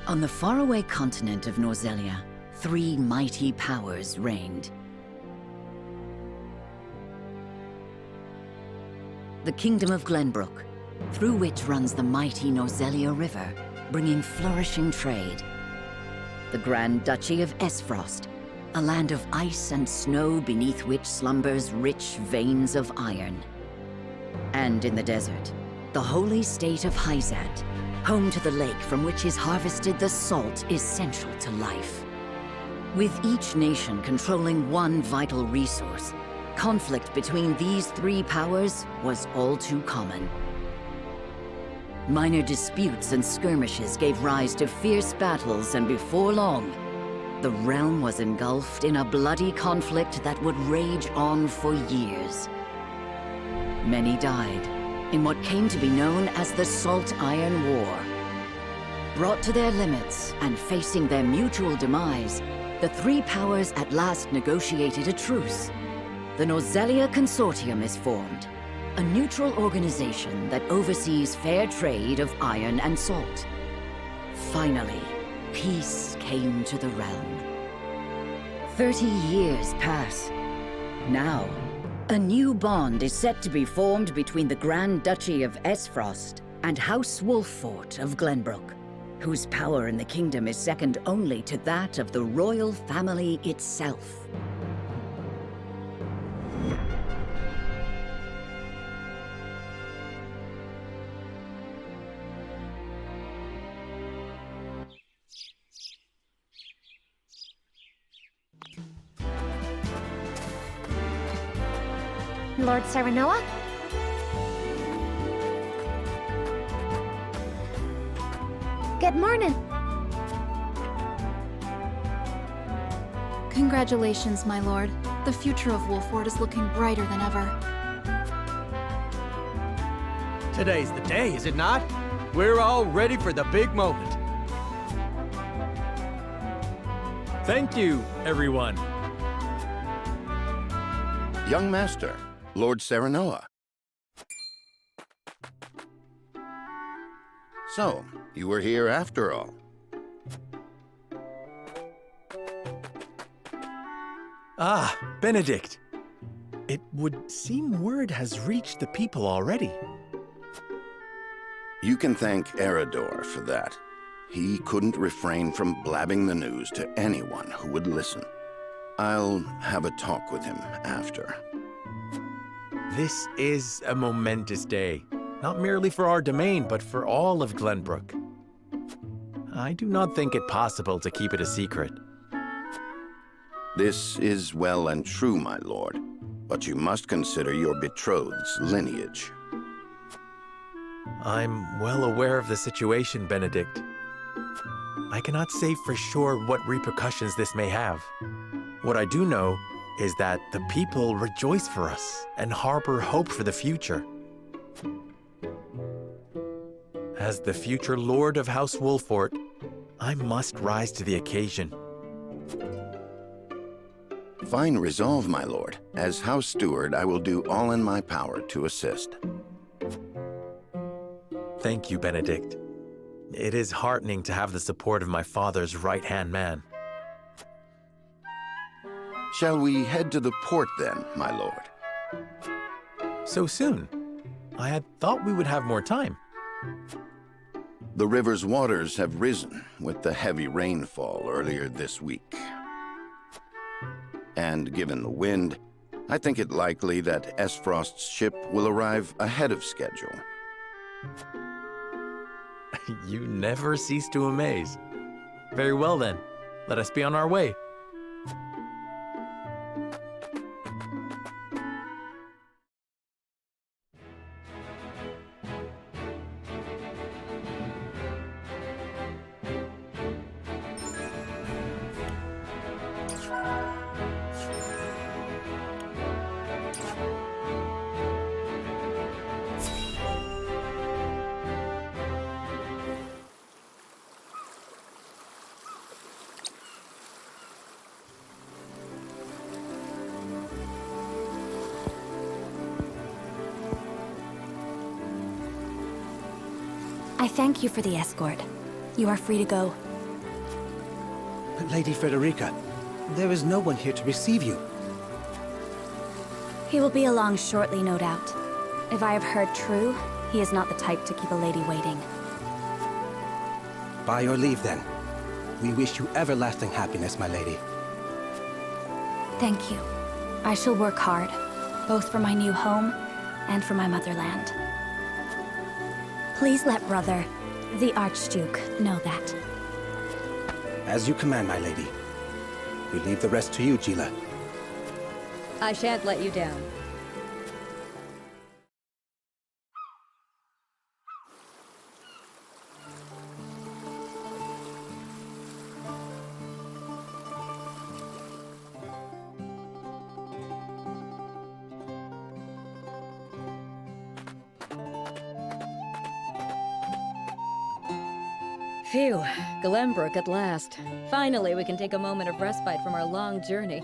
On the faraway continent of Norzelia, three mighty powers reigned. The Kingdom of Glenbook, through which runs the mighty Norzelia River, bringing flourishing trade. The Grand Dutchy of Aesfrost, a land of ice and snow beneath which slumbers rich veins of iron. And in the desert, the Holy State of Hyzante, home to the lake from which is harvested the salt essential to life. With each nation controlling one vital resource, conflict between these three powers was all too common. Minor disputes and skirmishes gave rise to fierce battles, and before long, the realm was engulfed in a bloody conflict that would rage on for years. Many died in what came to be known as the Saltiron War. Brought to their limits and facing their mutual demise, the three powers at last negotiated a truce. The Norzelia Consortium is formed, a neutral organization that oversees fair trade of iron and salt. Finally, peace came to the realm. 30 years pass. Now, a new bond is set to be formed between the Grand Dutchy of Aesfrost and House Wolffort of Glenbook, whose power in the kingdom is second only to that of the royal family itself. Lord Simone? Good morning. Congratulations, my lord. The future of Wolffort is looking brighter than ever. Today's the day, is it not? We're all ready for the big moment. Thank you, everyone. Young Master, Lord Simone. So, you were here after all. Ah, Benedict. It would seem word has reached the people already. You can thank Eridor for that. He couldn't refrain from blabbing the news to anyone who would listen. I'll have a talk with him after. This is a momentous day, not merely for our domain, but for all of Glenbook. I do not think it possible to keep it a secret. This is well and true, my lord, but you must consider your betrothed's lineage. I'm well aware of the situation, Benedict. I cannot say for sure what repercussions this may have. What I do know is that the people rejoice for us and harbor hope for the future. As the future Lord of House Wolffort, I must rise to the occasion. Fine resolve, my lord. As House Steward, I will do all in my power to assist. Thank you, Benedict. It is heartening to have the support of my father's right-hand man. Shall we head to the port then, my lord? So soon? I had thought we would have more time. The river's waters have risen with the heavy rainfall earlier this week. And given the wind, I think it likely that Aesfrost's ship will arrive ahead of schedule. You never cease to amaze. Very well then, let us be on our way. I thank you for the escort. You are free to go. But Lady Frederica, there is no one here to receive you. He will be along shortly, no doubt. If I have heard true, he is not the type to keep a lady waiting. By your leave, then. We wish you everlasting happiness, my lady. Thank you. I shall work hard, both for my new home and for my motherland. Please let brother, the Archduke, know that. As you command, my lady. We leave the rest to you, Gila. I shan't let you down. Phew, Glenbook at last. Finally, we can take a moment of respite from our long journey.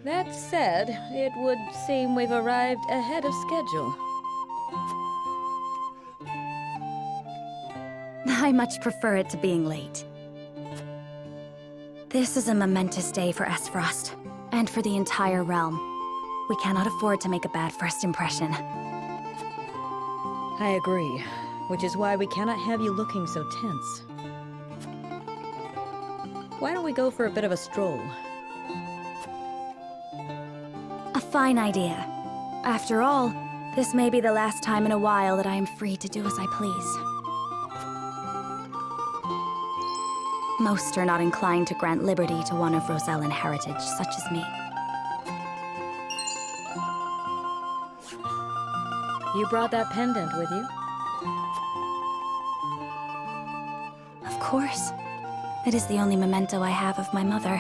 That said, it would seem we've arrived ahead of schedule. I much prefer it to being late. This is a momentous day for Aesfrost, and for the entire realm. We cannot afford to make a bad first impression. I agree, which is why we cannot have you looking so tense. Why don't we go for a bit of a stroll? A fine idea. After all, this may be the last time in a while that I am free to do as I please. Most are not inclined to grant liberty to one of Rosellan heritage, such as me. You brought that pendant with you? Of course. It is the only memento I have of my mother.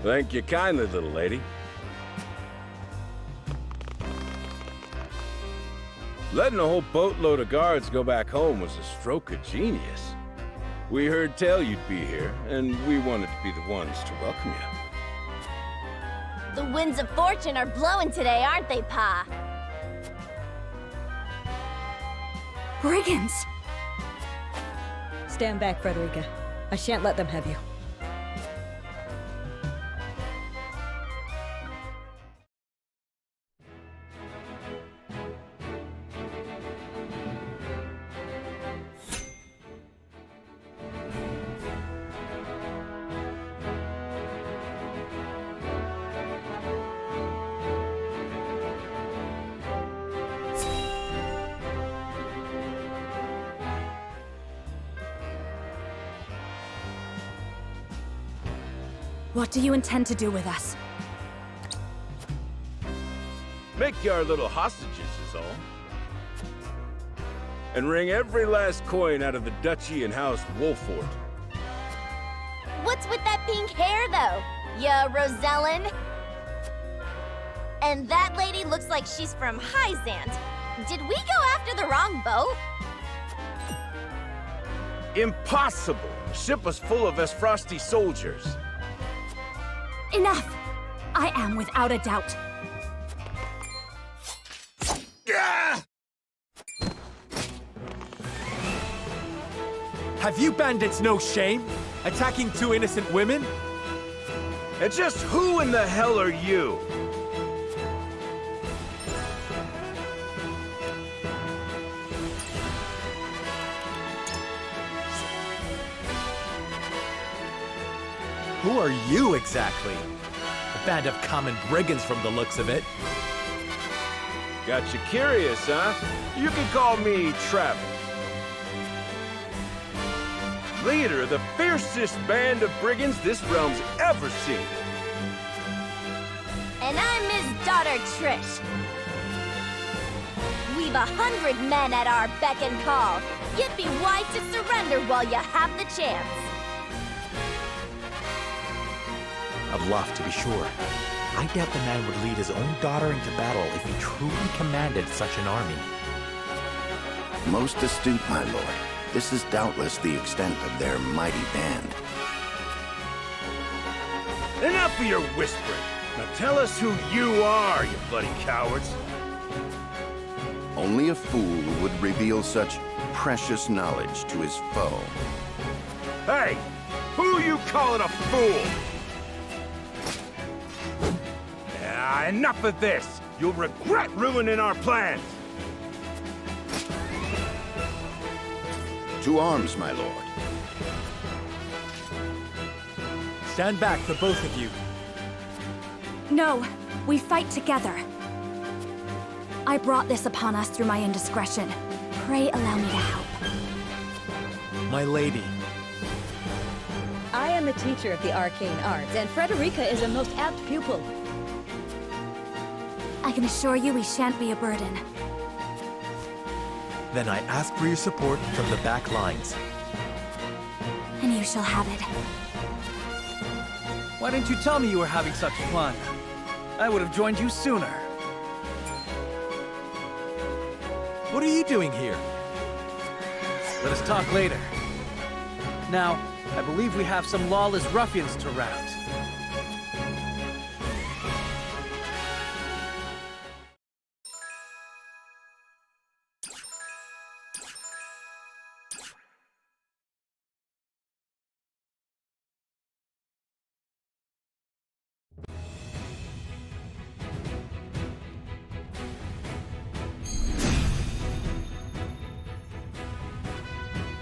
Thank you kindly, little lady. Letting a whole boatload of guards go back home was a stroke of genius. We heard tell you'd be here, and we wanted to be the ones to welcome you. The winds of fortune are blowing today, aren't they, Pa? Brigands! Stand back, Frederica. I shan't let them have you. What do you intend to do with us? Make you our little hostages is all. And wring every last coin out of the duchy and house Wolffort. What's with that pink hair, though? Ya Rosellan? And that lady looks like she's from Hyzante. Did we go after the wrong boat? Impossible! The ship was full of Aesfrosti soldiers. Enough! I am without a doubt. Have you bandits no shame? Attacking two innocent women? And just who in the hell are you? Who are you exactly? A band of common brigands from the looks of it. Got you curious, huh? You can call me Travis. Leader of the fiercest band of brigands this realm's ever seen. And I'm his daughter, Trish. We've 100 men at our beck and call. You'd be wise to surrender while you have the chance. I'd love to be sure. I doubt the man would lead his own daughter into battle if he truly commanded such an army. Most astute, my lord. This is doubtless the extent of their mighty band. Enough of your whispering. Now tell us who you are, you bloody cowards. Only a fool would reveal such precious knowledge to his foe. Hey! Who you calling a fool? Enough of this! You'll regret ruining our plans! To arms, my lord. Stand back, the both of you. No, we fight together. I brought this upon us through my indiscretion. Pray allow me to help. My lady. I am a teacher of the arcane arts, and Frederica is a most apt pupil. I can assure you we shan't be a burden. Then I ask for your support from the back lines. And you shall have it. Why didn't you tell me you were having such fun? I would have joined you sooner. What are you doing here? Let us talk later. Now, I believe we have some lawless ruffians to rout.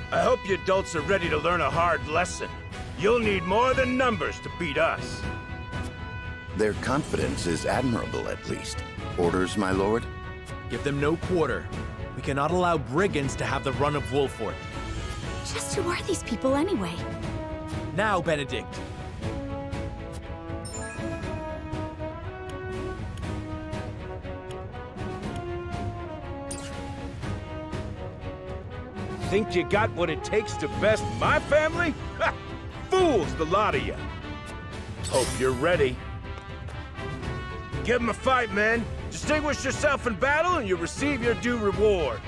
I hope you adults are ready to learn a hard lesson. You'll need more than numbers to beat us. Their confidence is admirable, at least. Orders, my lord? Give them no quarter. We cannot allow brigands to have the run of Wolffort. Just who are these people anyway? Now, Benedict. Think you got what it takes to best my family? Ha! Fools, the lot of you. Hope you're ready. Give 'em a fight, men. Distinguish yourself in battle and you'll receive your due reward.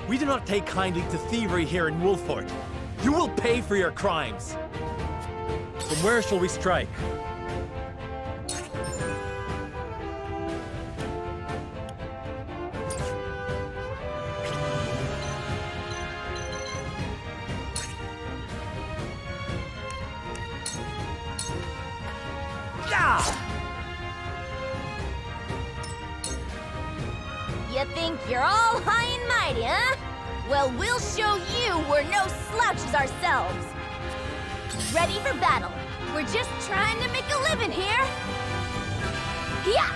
We do not take kindly to thievery here in Wolffort. You will pay for your crimes. From where shall we strike? You think you're all high and mighty, huh? Well, we'll show you we're no slouches ourselves. Ready for battle. We're just trying to make a living here. Yeah!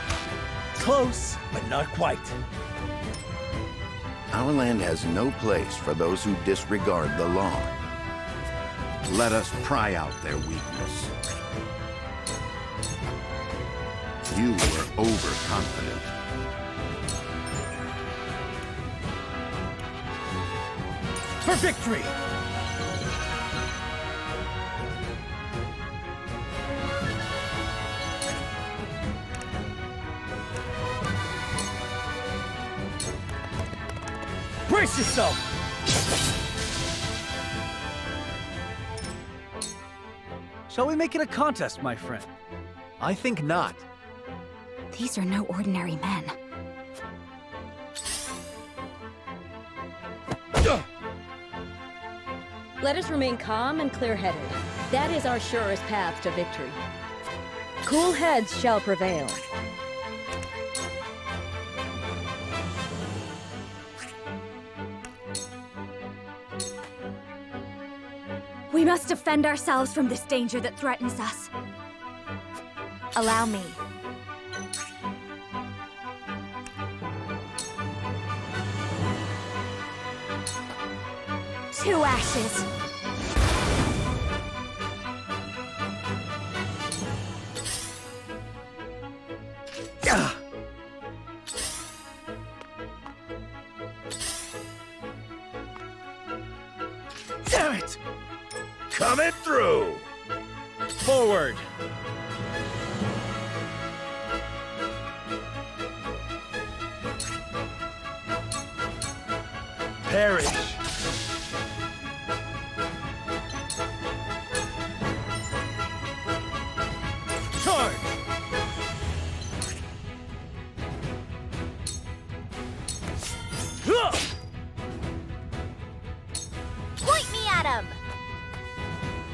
Close, but not quite. Our land has no place for those who disregard the law. Let us pry out their weakness. You were overconfident. For victory! Brace yourself! Shall we make it a contest, my friend? I think not. These are no ordinary men. Let us remain calm and clear-headed. That is our surest path to victory. Cool heads shall prevail. We must defend ourselves from this danger that threatens us. Allow me. Two ashes. Damn it! Coming through! Forward! Perish!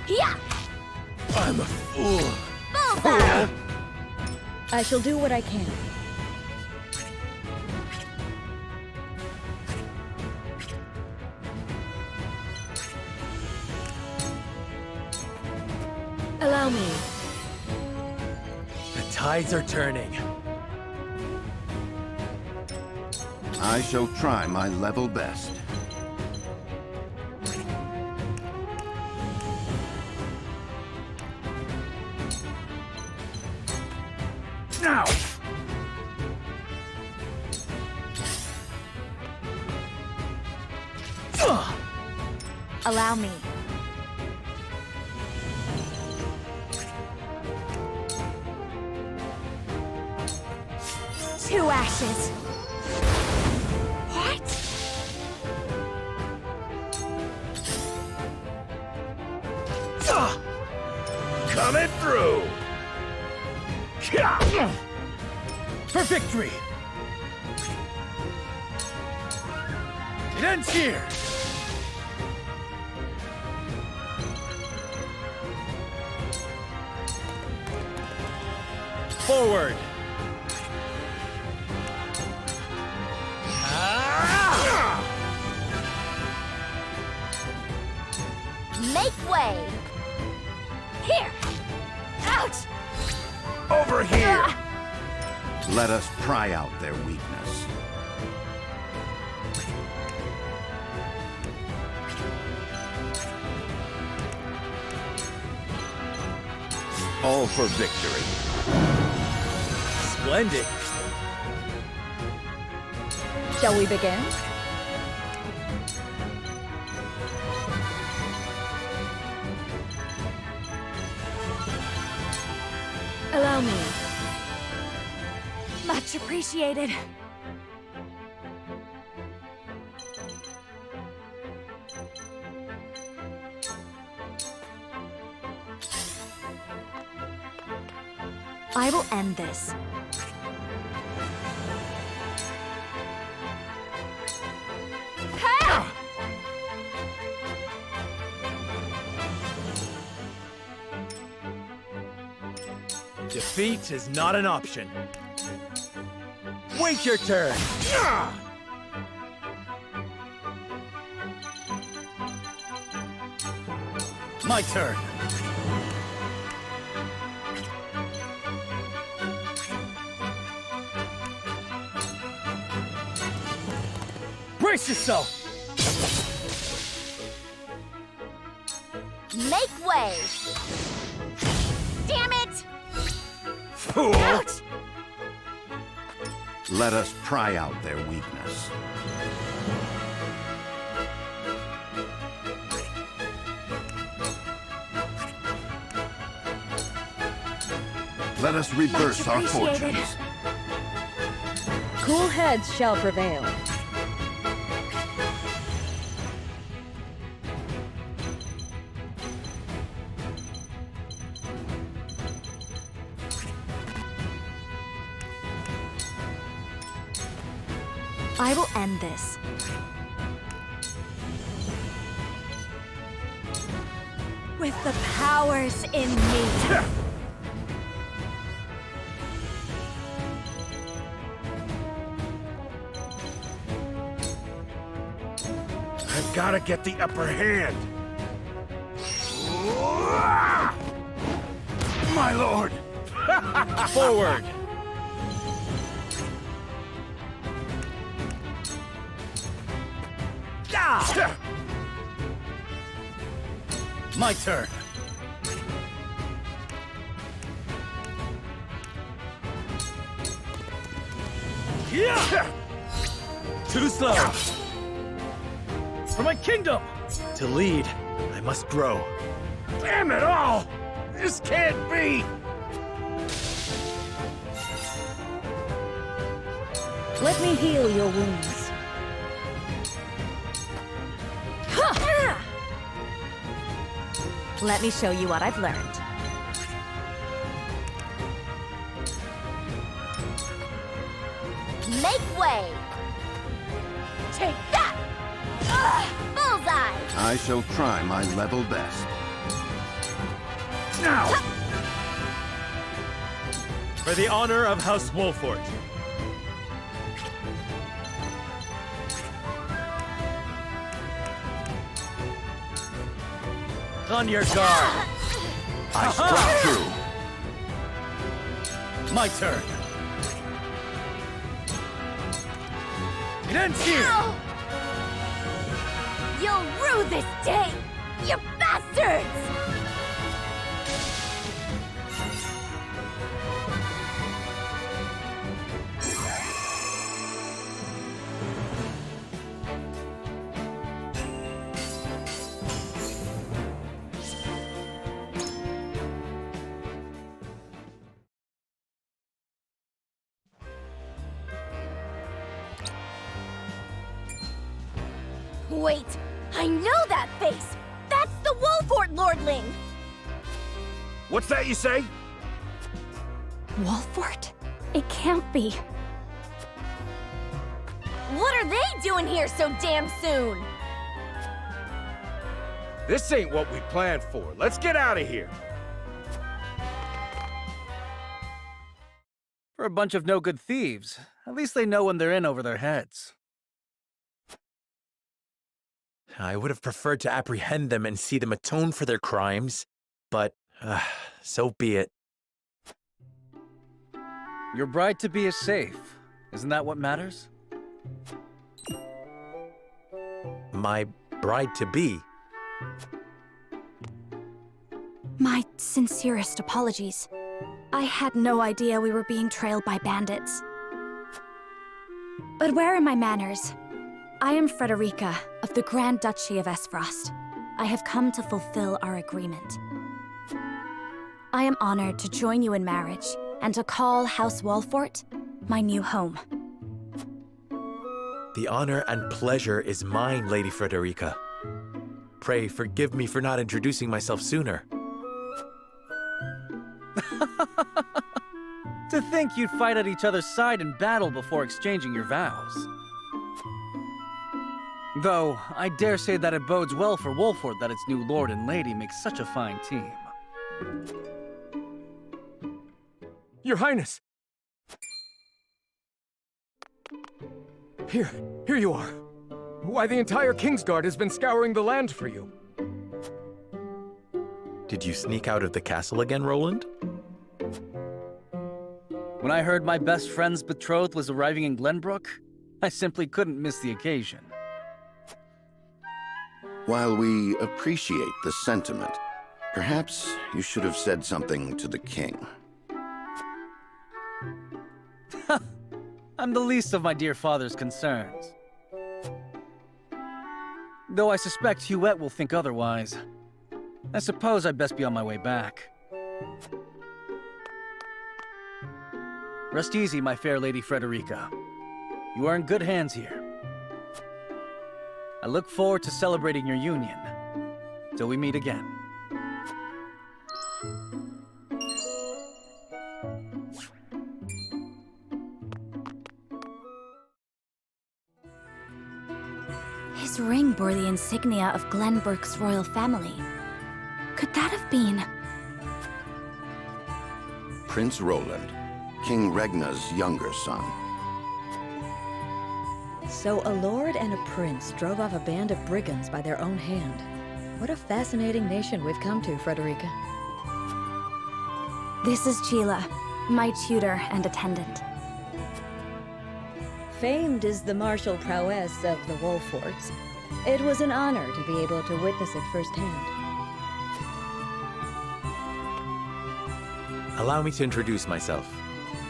Yeah! I'm a fool. Bullseye! I shall do what I can. Allow me. The tides are turning. I shall try my level best. Now! Allow me. Two ashes. What? Coming through! For victory! It ends here! Forward! Make way! Here! Ouch! Over here! Let us pry out their weakness. All for victory. Splendid! Shall we begin? Allow me. Much appreciated. I will end this. Defeat is not an option. Wait your turn! My turn. Brace yourself! Make way! Damn it! Fool! Ouch! Let us pry out their weakness. Let us reverse our appreciated. fortunes. Cool heads shall prevail. I will end this. With the powers in me. I've gotta get the upper hand. My lord! Forward! My turn. Too slow! For my kingdom! To lead, I must grow. Damn it all! This can't be! Let me heal your wounds. Let me show you what I've learned. Make way! Take that! Bullseye! I shall try my level best. Now! For the honor of House Wolffort. On your guard! I struck true. My turn. It ends here! You'll rue this day, you bastards! Wait, I know that face! That's the Wolffort lordling! What's that you say? Wolffort? It can't be. What are they doing here so damn soon? This ain't what we planned for. Let's get out of here. For a bunch of no-good thieves, at least they know when they're in over their heads. I would have preferred to apprehend them and see them atone for their crimes, but so be it. Your bride-to-be is safe. Isn't that what matters? My bride-to-be? My sincerest apologies. I had no idea we were being trailed by bandits. But where are my manners? I am Frederica of the Grand Dutchy of Aesfrost. I have come to fulfill our agreement. I am honored to join you in marriage and to call House Wolffort my new home. The honor and pleasure is mine, Lady Frederica. Pray forgive me for not introducing myself sooner. To think you'd fight at each other's side in battle before exchanging your vows. Though, I dare say that it bodes well for Wolffort that its new lord and lady makes such a fine team. Your Highness! Here you are. Why, the entire Kingsguard has been scouring the land for you. Did you sneak out of the castle again, Roland? When I heard my best friend's betrothed was arriving in Glenbook, I simply couldn't miss the occasion. While we appreciate the sentiment, perhaps you should have said something to the king. I'm the least of my dear father's concerns. Though I suspect Huette will think otherwise. I suppose I'd best be on my way back. Rest easy, my fair Lady Frederica. You are in good hands here. I look forward to celebrating your union. Till we meet again. His ring bore the insignia of Glenbook's royal family. Could that have been... Prince Roland, King Regna's younger son. So a lord and a prince drove off a band of brigands by their own hand. What a fascinating nation we've come to, Frederica. This is Sheila, my tutor and attendant. Famed is the martial prowess of the Wolfforts. It was an honor to be able to witness it firsthand. Allow me to introduce myself.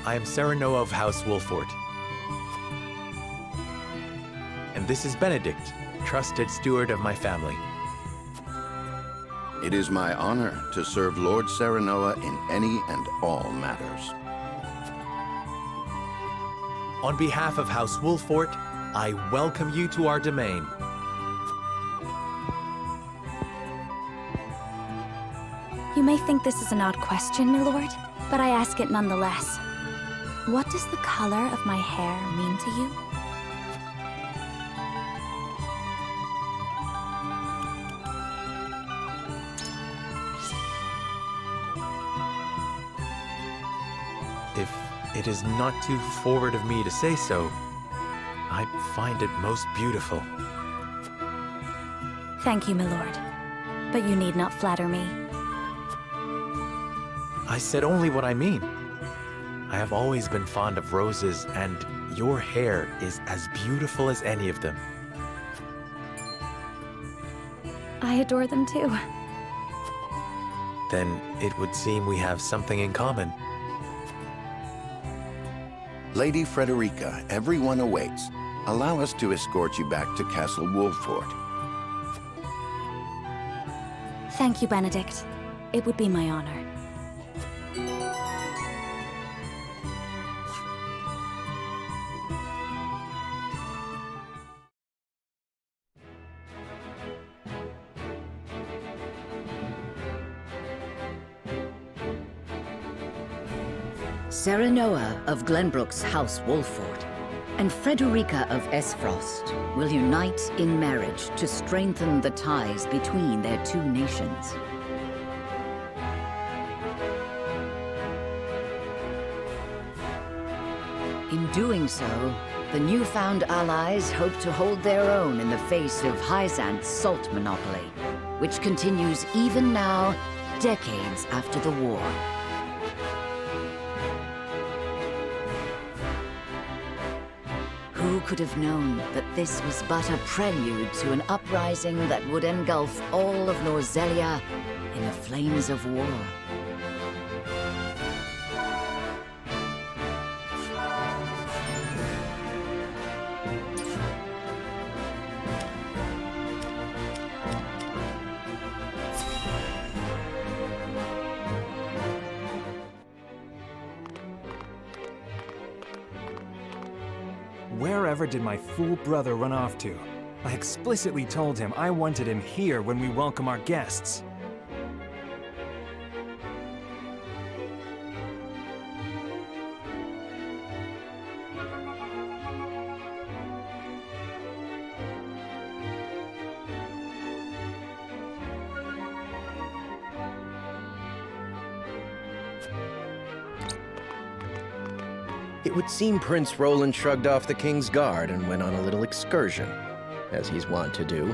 I am Serenoa of House Wolffort. And this is Benedict, trusted steward of my family. It is my honor to serve Lord Serenoa in any and all matters. On behalf of House Wolffort, I welcome you to our domain. You may think this is an odd question, my lord, but I ask it nonetheless. What does the color of my hair mean to you? if it is not too forward of me to say so, I find it most beautiful. Thank you, my lord. But you need not flatter me. I said only what I mean. I have always been fond of roses, and your hair is as beautiful as any of them. I adore them too. Then it would seem we have something in common. Lady Frederica, everyone awaits. Allow us to escort you back to Castle Wolffort. Thank you, Benedict. It would be my honor. Serenoa of Glenbrook's House Wolffort and Frederica of Aesfrost will unite in marriage to strengthen the ties between their two nations. In doing so, the newfound allies hope to hold their own in the face of Hyzante's salt monopoly, which continues even now, decades after the war. Who could have known that this was but a prelude to an uprising that would engulf all of Norzelia in the flames of war? Wherever did my fool brother run off to? I explicitly told him I wanted him here when we welcome our guests. It would seem Prince Roland shrugged off the King's Guard and went on a little excursion, as he's wont to do.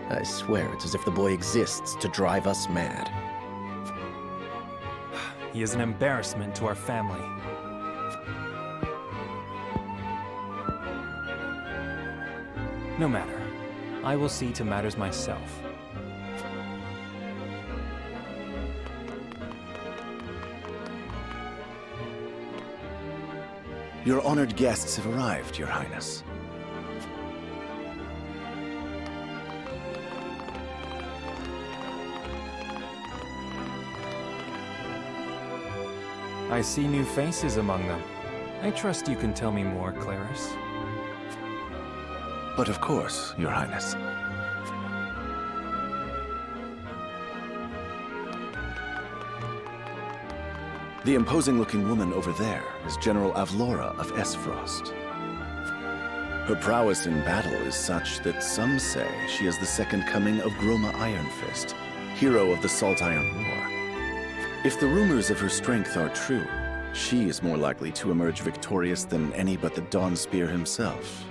I swear it's as if the boy exists to drive us mad. He is an embarrassment to our family. No matter. I will see to matters myself. Your honored guests have arrived, Your Highness. I see new faces among them. I trust you can tell me more, Claris. But of course, Your Highness. The imposing-looking woman over there is General Avlora of Aesfrost. Her prowess in battle is such that some say she is the second coming of Groma Ironfist, hero of the Saltiron War. If the rumors of her strength are true, she is more likely to emerge victorious than any but the Dawnspear himself.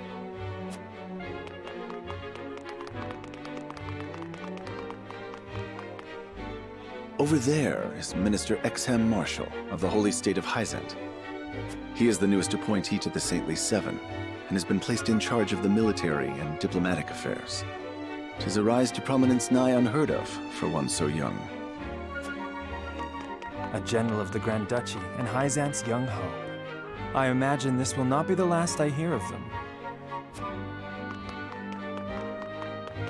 Over there is Minister Exham Marshal of the Holy State of Hyzante. He is the newest appointee to the Saintly Seven, and has been placed in charge of the military and diplomatic affairs. 'Tis a rise to prominence nigh unheard of for one so young. A general of the Grand Dutchy and Hyzante's young hope. I imagine this will not be the last I hear of them.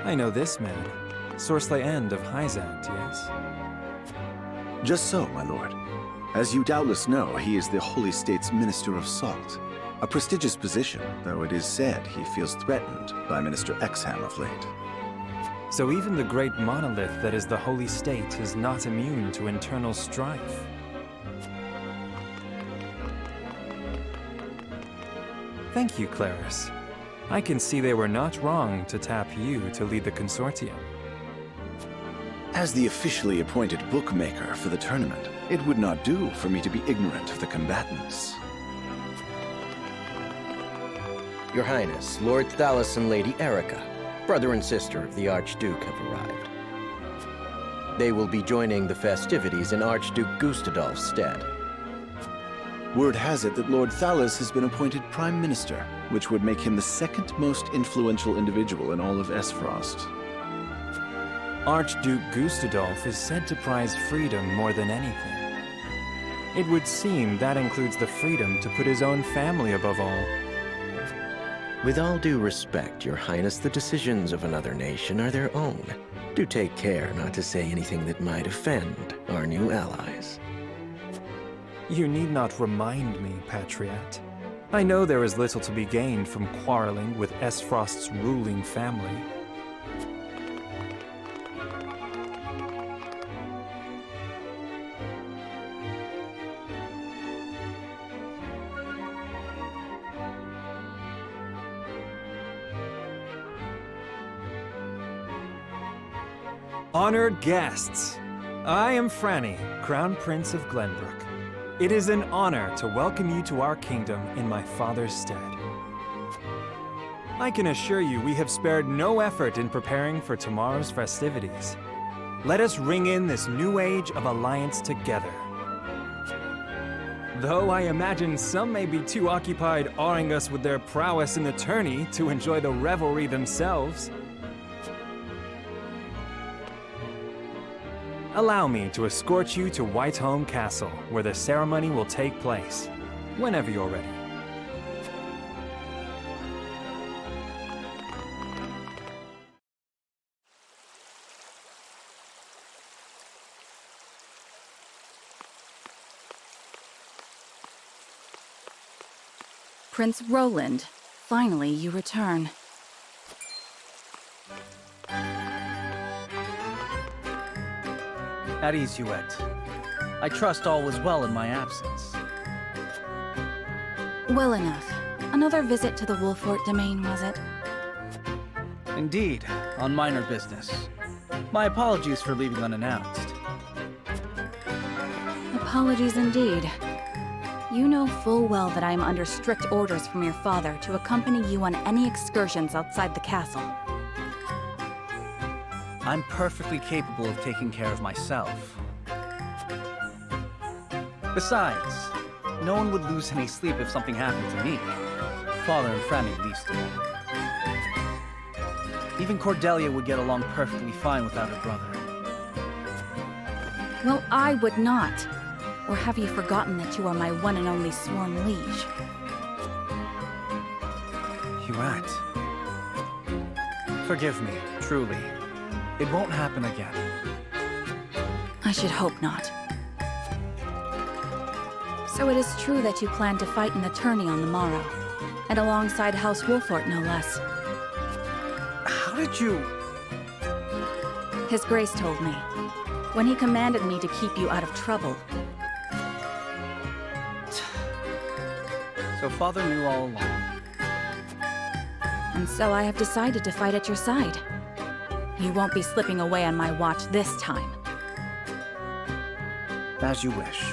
I know this man, Sorsle End of Hyzante, yes? Just so, my lord. As you doubtless know, he is the Holy State's Minister of Salt. A prestigious position, though it is said he feels threatened by Minister Exham of late. So even the great monolith that is the Holy State is not immune to internal strife. Thank you, Claris. I can see they were not wrong to tap you to lead the consortium. As the officially appointed bookmaker for the tournament, it would not do for me to be ignorant of the combatants. Your Highness, Lord Thalos and Lady Erica, brother and sister of the Archduke, have arrived. They will be joining the festivities in Archduke Gustadolf's stead. Word has it that Lord Thalos has been appointed Prime Minister, which would make him the second most influential individual in all of Aesfrost. Archduke Gustadolf is said to prize freedom more than anything. It would seem that includes the freedom to put his own family above all. With all due respect, Your Highness, the decisions of another nation are their own. Do take care not to say anything that might offend our new allies. You need not remind me, Patriot. I know there is little to be gained from quarreling with Aesfrost's ruling family. Honored guests, I am Franny, Crown Prince of Glenbook. It is an honor to welcome you to our kingdom in my father's stead. I can assure you we have spared no effort in preparing for tomorrow's festivities. Let us ring in this new age of alliance together. Though I imagine some may be too occupied awing us with their prowess in the tourney to enjoy the revelry themselves. Allow me to escort you to Whiteholm Castle, where the ceremony will take place, whenever you're ready. Prince Roland, finally you return. At ease, Huet. I trust all was well in my absence. Well enough. Another visit to the Wolffort domain, was it? Indeed, on minor business. My apologies for leaving unannounced. Apologies indeed. You know full well that I am under strict orders from your father to accompany you on any excursions outside the castle. I'm perfectly capable of taking care of myself. Besides, no one would lose any sleep if something happened to me. Father and Franny least of all. Even Cordelia would get along perfectly fine without her brother. Well, I would not. Or have you forgotten that you are my one and only sworn liege? Huet. Forgive me, truly. It won't happen again. I should hope not. So it is true that you plan to fight in the tourney on the morrow, and alongside House Wolffort, no less. How did you... His Grace told me, when he commanded me to keep you out of trouble. So Father knew all along. And so I have decided to fight at your side. You won't be slipping away on my watch this time. As you wish.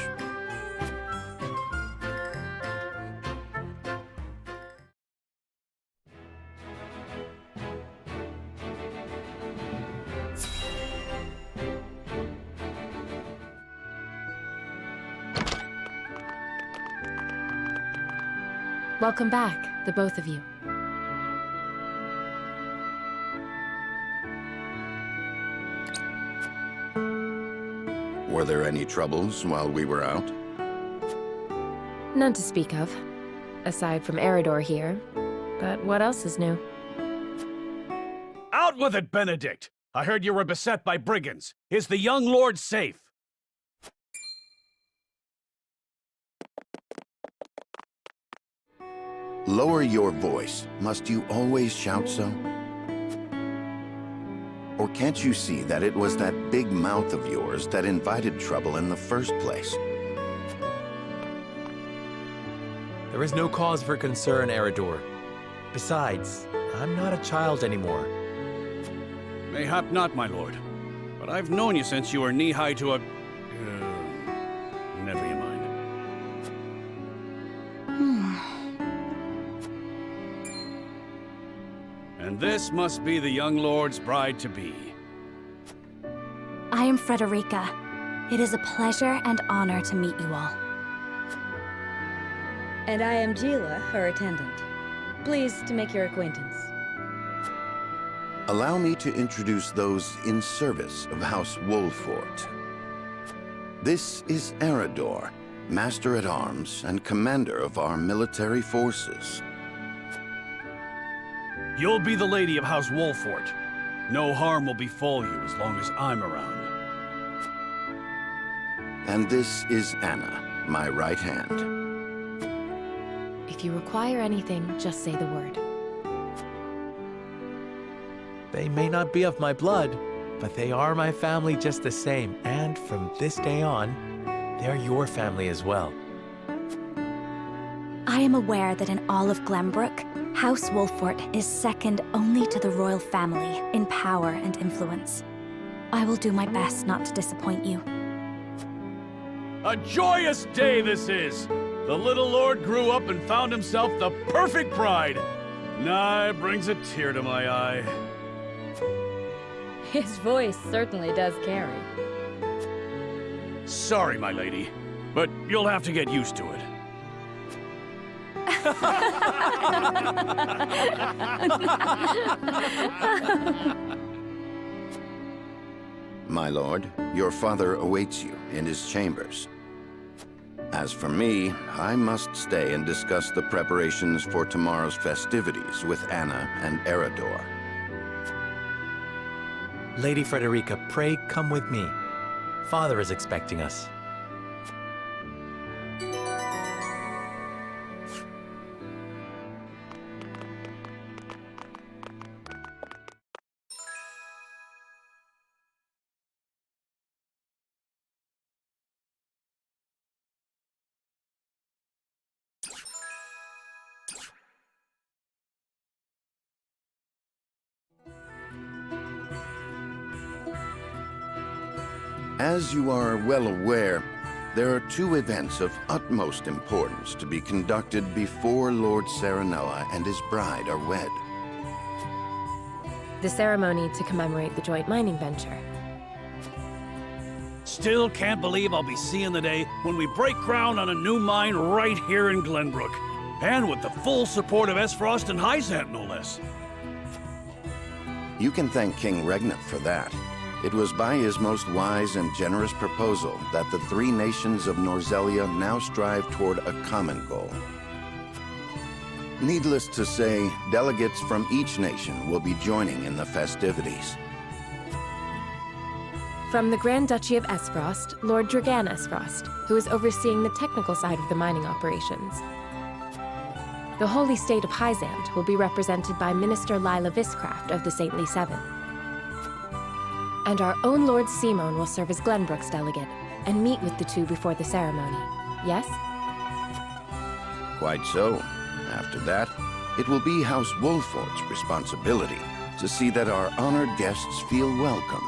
Welcome back, the both of you. Were there any troubles while we were out? None to speak of, aside from Eridor here. But what else is new? Out with it, Benedict! I heard you were beset by brigands. Is the young lord safe? Lower your voice. Must you always shout so? Or can't you see that it was that big mouth of yours that invited trouble in the first place? There is no cause for concern, Eridor. Besides, I'm not a child anymore. Mayhap not, my lord. but I've known you since you were knee-high to a... never you mind. And this must be the young lord's bride-to-be. I am Frederica. It is a pleasure and honor to meet you all. And I am Gila, her attendant. Pleased to make your acquaintance. Allow me to introduce those in service of House Wolffort. This is Eridor, Master-at-Arms and Commander of our military forces. You'll be the lady of House Wolffort. No harm will befall you as long as I'm around. And this is Anna, my right hand. If you require anything, just say the word. They may not be of my blood, but they are my family just the same, and from this day on, they're your family as well. I am aware that in all of Glenbrook, House Wolffort is second only to the royal family in power and influence. I will do my best not to disappoint you. A joyous day this is! The little lord grew up and found himself the perfect bride. Nigh brings a tear to my eye. His voice certainly does carry. Sorry, my lady, but you'll have to get used to it. My lord, your father awaits you in his chambers. As for me, I must stay and discuss the preparations for tomorrow's festivities with Anna and Eridor. Lady Frederica, pray come with me. Father is expecting us. As you are well aware, there are two events of utmost importance to be conducted before Lord Serenella and his bride are wed. The ceremony to commemorate the joint mining venture. Still can't believe I'll be seeing the day when we break ground on a new mine right here in Glenbrook. And with the full support of Aesfrost and Hyzante, no less. You can thank King Regnant for that. It was by his most wise and generous proposal that the three nations of Norzelia now strive toward a common goal. Needless to say, delegates from each nation will be joining in the festivities. From the Grand Dutchy of Aesfrost, Lord Aesfrost, who is overseeing the technical side of the mining operations. The Holy State of Hyzante will be represented by Minister Lila Viscraft of the Saintly Seven. And our own Lord Simone will serve as Glenbrook's delegate and meet with the two before the ceremony. Yes? Quite so. After that, it will be House Wolffort's responsibility to see that our honored guests feel welcome.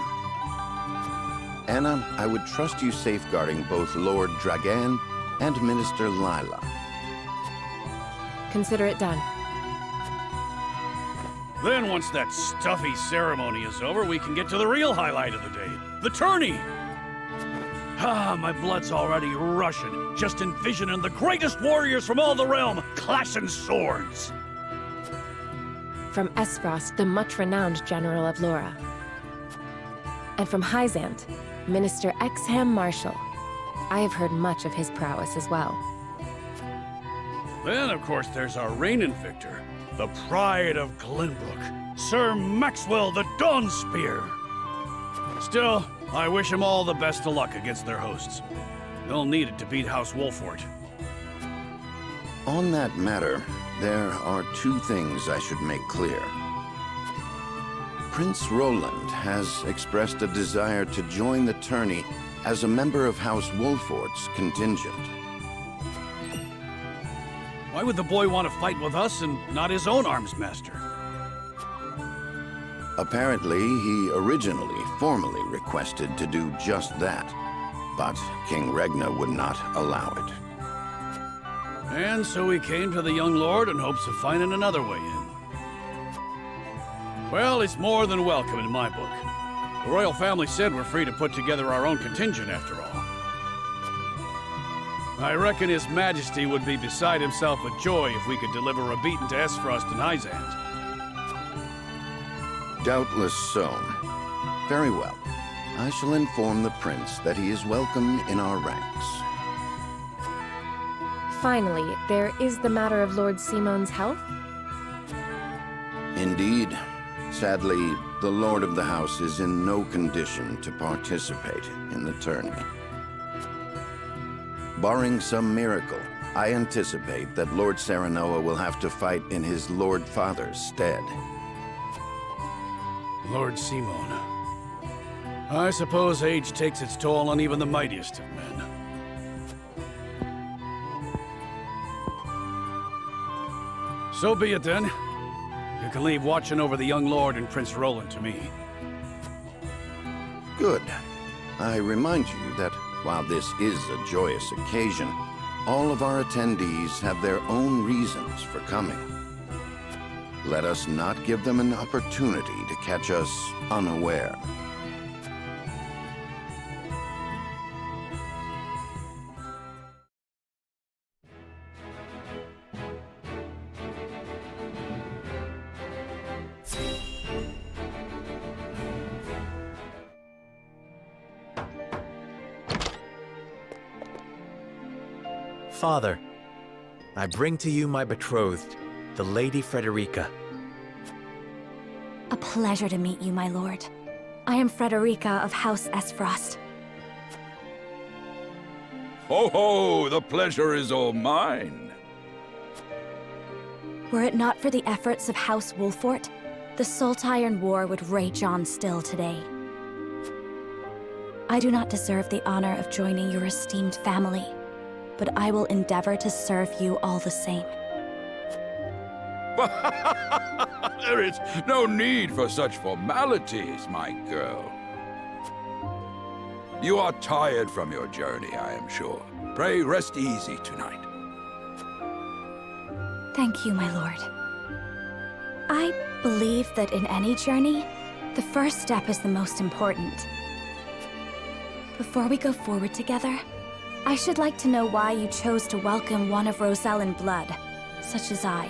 Anna, I would trust you safeguarding both Lord Dragan and Minister Lila. Consider it done. Then once that stuffy ceremony is over, we can get to the real highlight of the day, the tourney! Ah, my blood's already rushing, just envisioning the greatest warriors from all the realm clashing swords! From Aesfrost, the much-renowned General of Laura. And from Hyzante, Minister Exham Marshal. I have heard much of his prowess as well. Then, of course, there's our reigning victor, the pride of Glenbrook, Sir Maxwell the Dawnspear. Still, I wish him all the best of luck against their hosts. They'll need it to beat House Wolffort. On that matter, there are two things I should make clear. Prince Roland has expressed a desire to join the tourney as a member of House Wolffort's contingent. Why would the boy want to fight with us and not his own arms master? Apparently, he originally formally requested to do just that, but King Regna would not allow it. And so he came to the young lord in hopes of finding another way in. Well, it's more than welcome in my book. The royal family said we're free to put together our own contingent after all. I reckon His Majesty would be beside himself with joy if we could deliver a beating to Aesfrost and Hyzante. Doubtless so. Very well. I shall inform the prince that he is welcome in our ranks. Finally, there is the matter of Lord Simone's health. Indeed. Sadly, the Lord of the House is in no condition to participate in the tourney. Barring some miracle, I anticipate that Lord Serenoa will have to fight in his Lord Father's stead. Lord Simone. I suppose age takes its toll on even the mightiest of men. So be it then. You can leave watching over the young lord and Prince Roland to me. Good. I remind you that while this is a joyous occasion, all of our attendees have their own reasons for coming. Let us not give them an opportunity to catch us unaware. Father, I bring to you my betrothed, the Lady Frederica. A pleasure to meet you, my lord. I am Frederica of House Aesfrost. Ho ho! The pleasure is all mine. Were it not for the efforts of House Wolffort, the Saltiron War would rage on still today. I do not deserve the honor of joining your esteemed family, but I will endeavor to serve you all the same. There is no need for such formalities, my girl. You are tired from your journey, I am sure. Pray rest easy tonight. Thank you, my lord. I believe that in any journey, the first step is the most important. Before we go forward together, I should like to know why you chose to welcome one of Rosellan blood, such as I.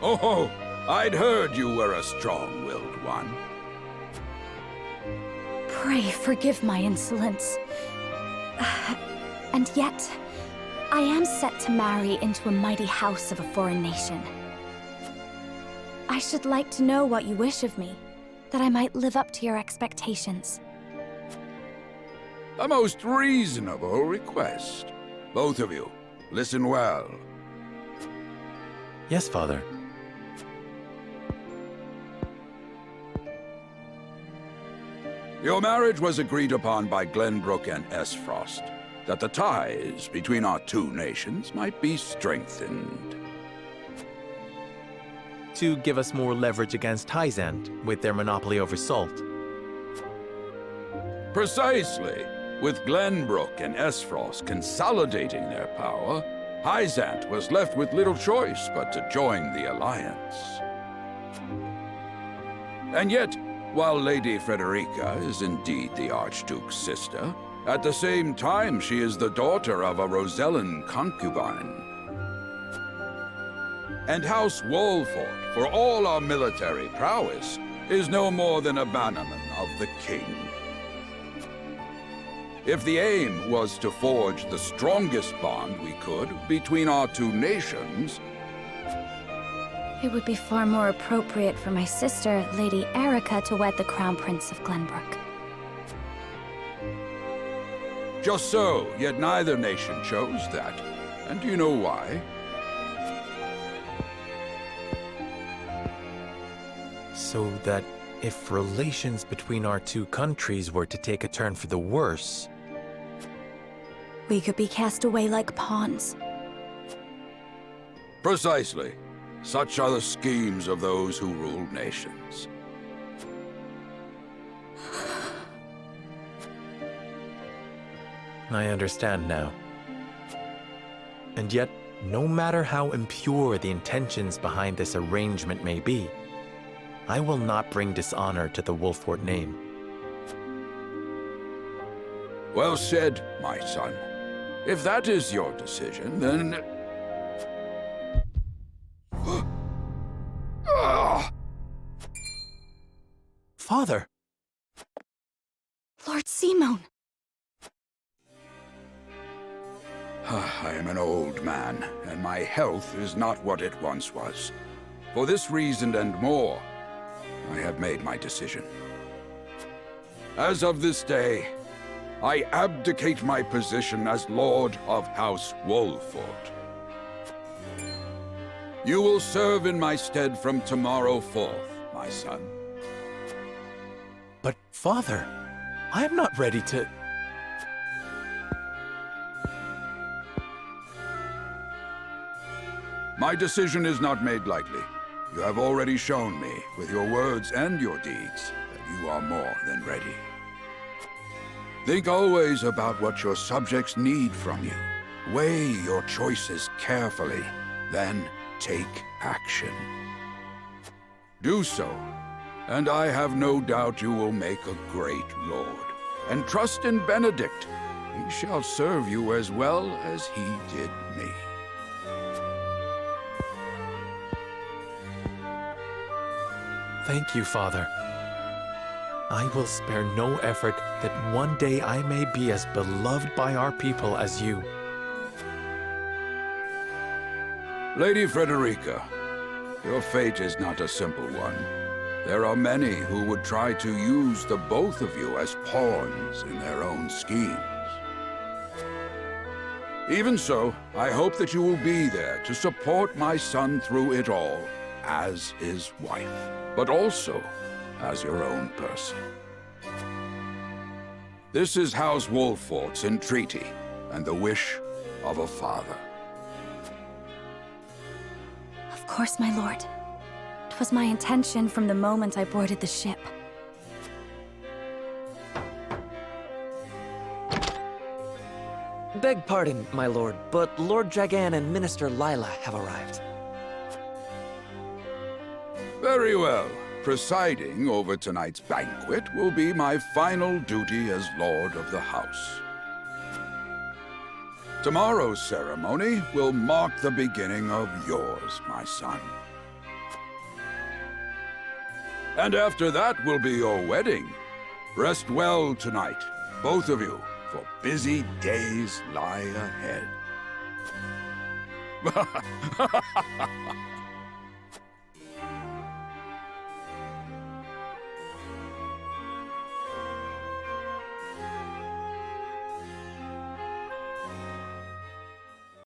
Oh, I'd heard you were a strong-willed one. Pray forgive my insolence. And yet, I am set to marry into a mighty house of a foreign nation. I should like to know what you wish of me, that I might live up to your expectations. A most reasonable request. Both of you, listen well. Yes, Father. Your marriage was agreed upon by Glenbook and Aesfrost, that the ties between our two nations might be strengthened. To give us more leverage against Hyzante with their monopoly over salt. Precisely. With Glenbook and Aesfrost consolidating their power, Hyzante was left with little choice but to join the alliance. And yet, while Lady Frederica is indeed the Archduke's sister, at the same time she is the daughter of a Rosellan concubine. And House Wolffort, for all our military prowess, is no more than a bannerman of the king. If the aim was to forge the strongest bond we could between our two nations, It would be far more appropriate for my sister, Lady Erica, to wed the Crown Prince of Glenbook. just so, yet neither nation chose that. And do you know why? So that if relations between our two countries were to take a turn for the worse, we could be cast away like pawns. Precisely. Such are the schemes of those who rule nations. I understand now. And yet, no matter how impure the intentions behind this arrangement may be, I will not bring dishonor to the Wolffort name. Well said, my son. If that is your decision, then... Father! Lord Simone! I am an old man, and my health is not what it once was. For this reason and more, I have made my decision. As of this day, I abdicate my position as Lord of House Wolffort. You will serve in my stead from tomorrow forth, my son. But, Father, I am not ready to... My decision is not made lightly. You have already shown me, with your words and your deeds, that you are more than ready. Think always about what your subjects need from you. Weigh your choices carefully, then take action. Do so, and I have no doubt you will make a great lord. And trust in Benedict. He shall serve you as well as he did me. Thank you, Father. I will spare no effort that one day I may be as beloved by our people as you. Lady Frederica, your fate is not a simple one. There are many who would try to use the both of you as pawns in their own schemes. Even so, I hope that you will be there to support my son through it all, as his wife, but also as your own person. This is House Wolffort's entreaty, and the wish of a father. Of course, my lord. 'Twas my intention from the moment I boarded the ship. Beg pardon, my lord, but Lord Dragan and Minister Lila have arrived. Very well. Presiding over tonight's banquet will be my final duty as Lord of the House. Tomorrow's ceremony will mark the beginning of yours, my son. And after that will be your wedding. Rest well tonight, both of you, for busy days lie ahead.